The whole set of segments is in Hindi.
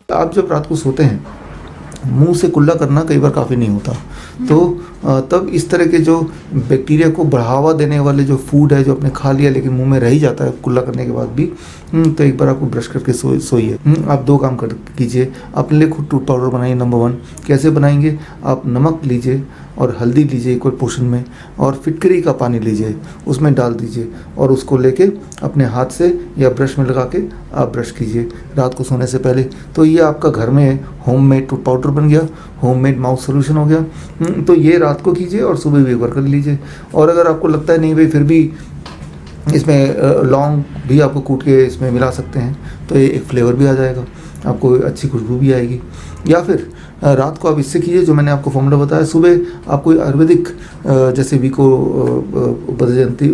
आप जब रात को सोते हैं, मुंह से कुल्ला करना कई बार काफ़ी नहीं होता, तो तब इस तरह के जो बैक्टीरिया को बढ़ावा देने वाले जो फूड है जो आपने खा लिया लेकिन मुंह में रह ही जाता है कुल्ला करने के बाद भी, तो एक बार आपको ब्रश करके सोइए। आप दो काम कीजिए, अपने लिए खुद टूथ पाउडर बनाइए। नंबर 1 कैसे बनाएंगे, आप नमक लीजिए और हल्दी लीजिए कोई पोर्शन में, और फिटकरी का पानी लीजिए, उसमें डाल दीजिए और उसको लेके अपने हाथ से या ब्रश में लगा के आप ब्रश कीजिए रात को सोने से पहले। तो ये आपका घर में होममेड टूथ पाउडर बन गया, होममेड माउथ सोल्यूशन हो गया। तो ये रात को कीजिए और सुबह भी एक बार कर लीजिए। और अगर आपको लगता है नहीं भाई फिर भी इसमें लौंग भी आपको कूट के इसमें मिला सकते हैं, तो ये एक फ्लेवर भी आ जाएगा, आपको अच्छी खुशबू भी आएगी। या फिर रात को आप इससे कीजिए जो मैंने आपको फॉर्मूला बताया, सुबह आप कोई आयुर्वेदिक जैसे विको बदजयंती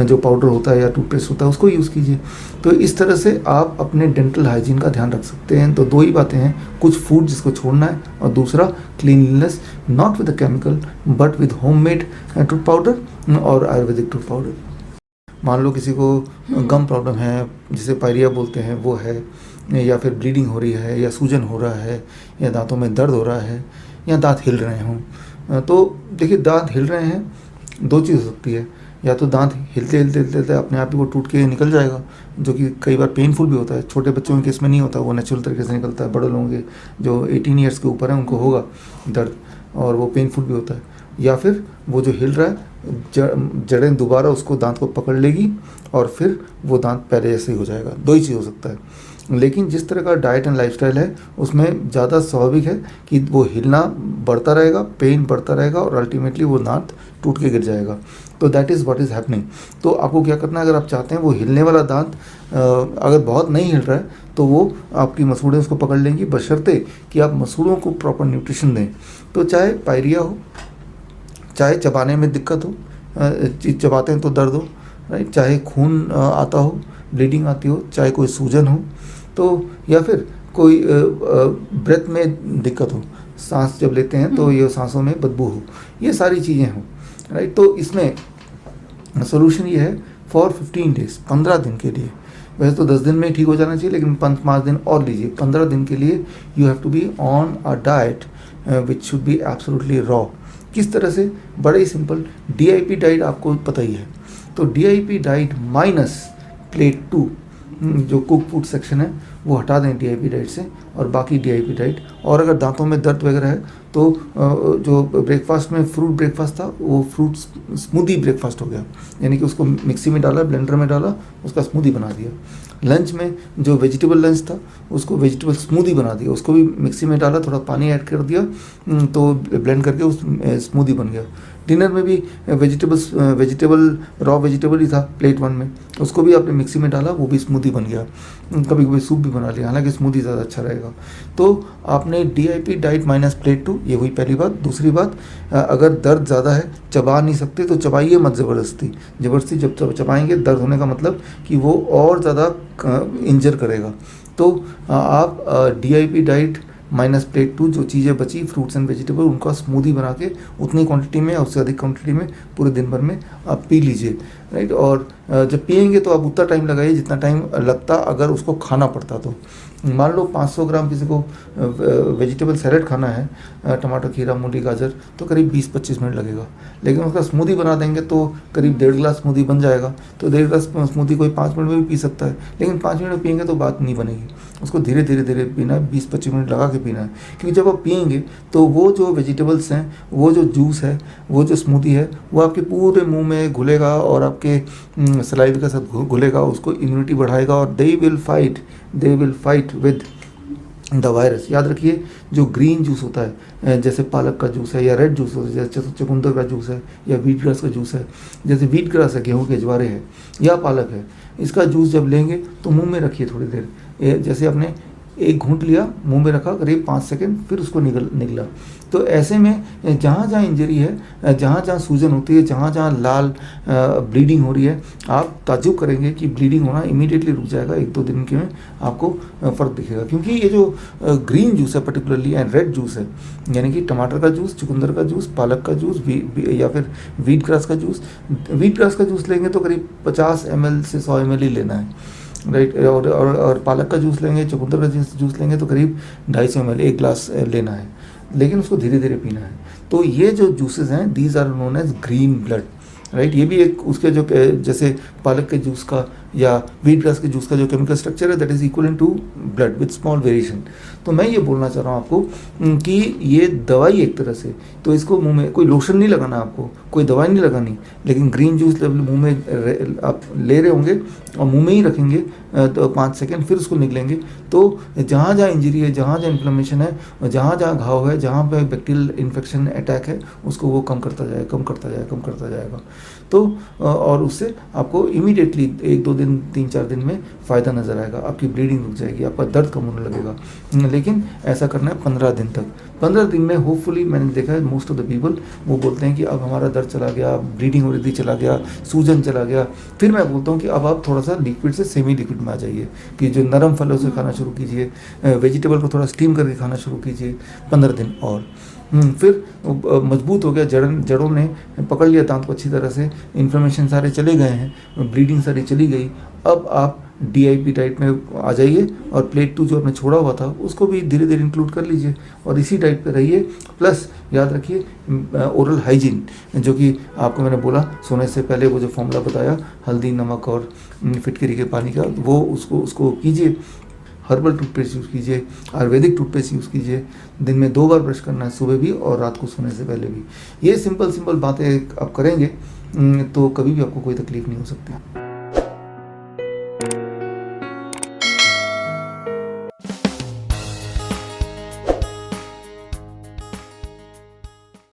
जो पाउडर होता है या टूथपेस्ट होता है उसको यूज़ कीजिए। तो इस तरह से आप अपने डेंटल हाइजीन का ध्यान रख सकते हैं। तो दो ही बातें हैं, कुछ फूड जिसको छोड़ना है और दूसरा cleanliness, not with a chemical but with homemade tooth powder और आयुर्वेदिक टूथ पाउडर। मान लो किसी को गम प्रॉब्लम है, जिसे पायरिया बोलते हैं, वो है, या फिर ब्लीडिंग हो रही है, या सूजन हो रहा है, या दांतों में दर्द हो रहा है, या दांत हिल रहे हों। तो देखिए दांत हिल रहे हैं, दो चीज़ हो सकती है, या तो दांत हिलते हिलते हिलते अपने आप ही वो टूट के निकल जाएगा, जो कि कई बार पेनफुल भी होता है। छोटे बच्चों के केस में नहीं होता, वो नेचुरल तरीके से निकलता है। बड़े लोगों के जो 18 ईयर्स के ऊपर है उनको होगा दर्द, और वो पेनफुल भी होता है। या फिर वो जो हिल रहा है जड़ें दोबारा उसको दांत को पकड़ लेगी और फिर वो दांत पहले जैसे ही हो जाएगा। दो ही चीज़ हो सकता है। लेकिन जिस तरह का डाइट एंड लाइफस्टाइल है उसमें ज़्यादा स्वाभाविक है कि वो हिलना बढ़ता रहेगा, पेन बढ़ता रहेगा और अल्टीमेटली वो दांत टूट के गिर जाएगा। तो that is what is happening. तो आपको क्या करना है, अगर आप चाहते हैं वो हिलने वाला दांत अगर बहुत नहीं हिल रहा है तो वो आपकी मसूड़ें उसको पकड़ लेंगी, बशर्ते कि आप मसूड़ों को प्रॉपर न्यूट्रिशन दें। तो चाहे पायरिया हो, चाहे चबाने में दिक्कत हो, चीज़ चबाते हैं तो दर्द हो, राइट, चाहे खून आता हो, ब्लीडिंग आती हो, चाहे कोई सूजन हो, तो या फिर कोई ब्रेथ में दिक्कत हो, सांस जब लेते हैं तो ये सांसों में बदबू हो, ये सारी चीज़ें हों, राइट। तो इसमें सोल्यूशन ये है फॉर 15 डेज, 15 दिन के लिए। वैसे तो 10 दिन में ही ठीक हो जाना चाहिए, लेकिन 5 दिन और लीजिए। 15 दिन के लिए you have to be on a diet which should be absolutely raw. किस तरह से, बड़े ही सिंपल, DIP डाइट आपको पता ही है। तो DIP डाइट माइनस प्लेट 2 जो कुक फूड सेक्शन है वो हटा दें DIP डाइट से, और बाकी DIP डाइट। और अगर दांतों में दर्द वगैरह है तो जो ब्रेकफास्ट में फ्रूट ब्रेकफास्ट था वो फ्रूट स्मूदी ब्रेकफास्ट हो गया, यानी कि उसको मिक्सी में डाला, ब्लेंडर में डाला, उसका स्मूदी बना दिया। लंच में जो वेजिटेबल लंच था उसको वेजिटेबल स्मूदी बना दिया, उसको भी मिक्सी में डाला, थोड़ा पानी ऐड कर दिया, तो ब्लेंड करके उस स्मूदी बन गया। डिनर में भी वेजिटेबल रॉ वेजिटेबल ही था प्लेट 1 में, उसको भी आपने मिक्सी में डाला, वो भी स्मूदी बन गया। कभी कभी सूप भी बना लिया, हालांकि स्मूदी ज़्यादा अच्छा रहेगा। तो आपने DIP डाइट माइनस प्लेट 2, ये हुई पहली बात। दूसरी बात, अगर दर्द ज़्यादा है, चबा नहीं सकते तो चबाइए मत ज़बरदस्ती। जब चबाएंगे दर्द होने का मतलब कि वो और ज़्यादा इंजर करेगा। तो आप DIP डाइट माइनस प्लेट 2 जो चीज़ें बची, फ्रूट्स एंड वेजिटेबल, उनका स्मूदी बना के उतनी क्वांटिटी में या उससे अधिक क्वांटिटी में पूरे दिन भर में आप पी लीजिए, राइट। और जब पियेंगे तो आप उतना टाइम लगाइए जितना टाइम लगता अगर उसको खाना पड़ता तो। मान लो 500 ग्राम किसी को वेजिटेबल सैलेड खाना है, टमाटर, खीरा, मूली, गाजर, तो करीब 20-25 मिनट लगेगा। लेकिन उसका स्मूदी बना देंगे तो करीब 1.5 गिलास स्मूदी बन जाएगा। तो 1.5 गिलास स्मूदी कोई 5 मिनट में भी पी सकता है, लेकिन 5 मिनट में पियेंगे तो बात नहीं बनेगी। उसको धीरे धीरे पीना है, 20-25 मिनट लगा के पीना है। क्योंकि जब आप पियेंगे तो वो जो वेजिटेबल्स हैं, वो जो जूस है, वो जो स्मूदी है, वो आपके पूरे मुंह में घुलेगा और आपके सलाइवा के साथ घुलेगा, उसको इम्यूनिटी बढ़ाएगा और they will fight with the virus. याद रखिए, जो ग्रीन जूस होता है, जैसे पालक का जूस है या रेड जूस होता है, जैसे चुकंदर का जूस है या व्हीट ग्रास का जूस है, जैसे व्हीट ग्रास है, गेहूं के ज्वारे है, या पालक है, इसका जूस जब लेंगे तो मुंह में रखिए थोड़ी देर। जैसे आपने एक घूंट लिया, मुंह में रखा करीब 5 सेकंड, फिर उसको निकला। तो ऐसे में जहाँ जहाँ इंजरी है, जहाँ जहाँ सूजन होती है, जहाँ जहाँ लाल ब्लीडिंग हो रही है, आप ताज्जुब करेंगे कि ब्लीडिंग होना इमीडिएटली रुक जाएगा। 1-2 दिन के में आपको फ़र्क दिखेगा। क्योंकि ये जो ग्रीन जूस है पर्टिकुलरली एंड रेड जूस है, यानी कि टमाटर का जूस, चुकंदर का जूस, पालक का जूस या फिर व्हीट ग्रास का जूस। व्हीट ग्रास का जूस लेंगे तो करीब 50 ml से 100 ml ही लेना है। राइट। और पालक का जूस लेंगे, चुकंदर का जूस लेंगे तो करीब 250 ml, 1 ग्लास लेना है, लेकिन उसको धीरे धीरे पीना है। तो ये जो जूसेस हैं, these are known as green blood, right. ये भी एक उसके जो जैसे पालक के जूस का या व्हीट ग्रास के जूस का जो केमिकल स्ट्रक्चर है, that is equal to blood with small variation. तो मैं ये बोलना चाह रहा हूँ आपको कि ये दवाई एक तरह से, तो इसको मुंह में, कोई लोशन नहीं लगाना आपको, कोई दवाई नहीं लगानी, लेकिन ग्रीन जूस मुंह में आप ले रहे होंगे और मुंह में ही रखेंगे तो 5 सेकेंड, फिर उसको निकलेंगे। तो जहाँ जहाँ इंजरी है, जहाँ जहाँ इन्फ्लेमेशन है, जहाँ जहाँ घाव है, जहाँ पे बैक्टीरियल इन्फेक्शन अटैक है, उसको वो कम करता जाएगा, कम करता जाएगा, कम करता जाएगा। तो और उससे आपको इमीडिएटली 1-2 दिन, 3-4 दिन में फ़ायदा नज़र आएगा, आपकी ब्लीडिंग रुक जाएगी, आपका दर्द कम होने लगेगा। लेकिन ऐसा करना है 15 दिन तक। 15 दिन में होपफुली, मैंने देखा है मोस्ट ऑफ द पीपल वो बोलते हैं कि अब हमारा दर्द चला गया, ब्लीडिंग हो रही थी चला गया, सूजन चला गया। फिर मैं बोलता हूँ कि अब आप थोड़ा सा लिक्विड से सेमी लिक्विड में आ जाइए, कि जो नरम फल है उसे खाना शुरू कीजिए, वेजिटेबल को थोड़ा स्टीम करके खाना शुरू कीजिए 15 दिन और। फिर मजबूत हो गया, जड़ों ने पकड़ लिया दांत को अच्छी तरह से, इन्फ्लेमेशन सारे चले गए हैं, ब्लीडिंग सारी चली गई। अब आप DIP डाइट में आ जाइए और प्लेट 2 जो आपने छोड़ा हुआ था उसको भी धीरे धीरे इंक्लूड कर लीजिए और इसी डाइट पे रहिए। प्लस याद रखिए ओरल हाइजीन, जो कि आपको मैंने बोला सोने से पहले वो जो फॉर्मूला बताया, हल्दी, नमक और फिटकरी के पानी का, वो उसको कीजिए। हर्बल टूथपेस्ट यूज़ कीजिए, आयुर्वेदिक टूथपेस्ट यूज़ कीजिए। दिन में 2 बार ब्रश करना है, सुबह भी और रात को सोने से पहले भी। ये सिंपल बातें आप करेंगे तो कभी भी आपको कोई तकलीफ नहीं हो सकती।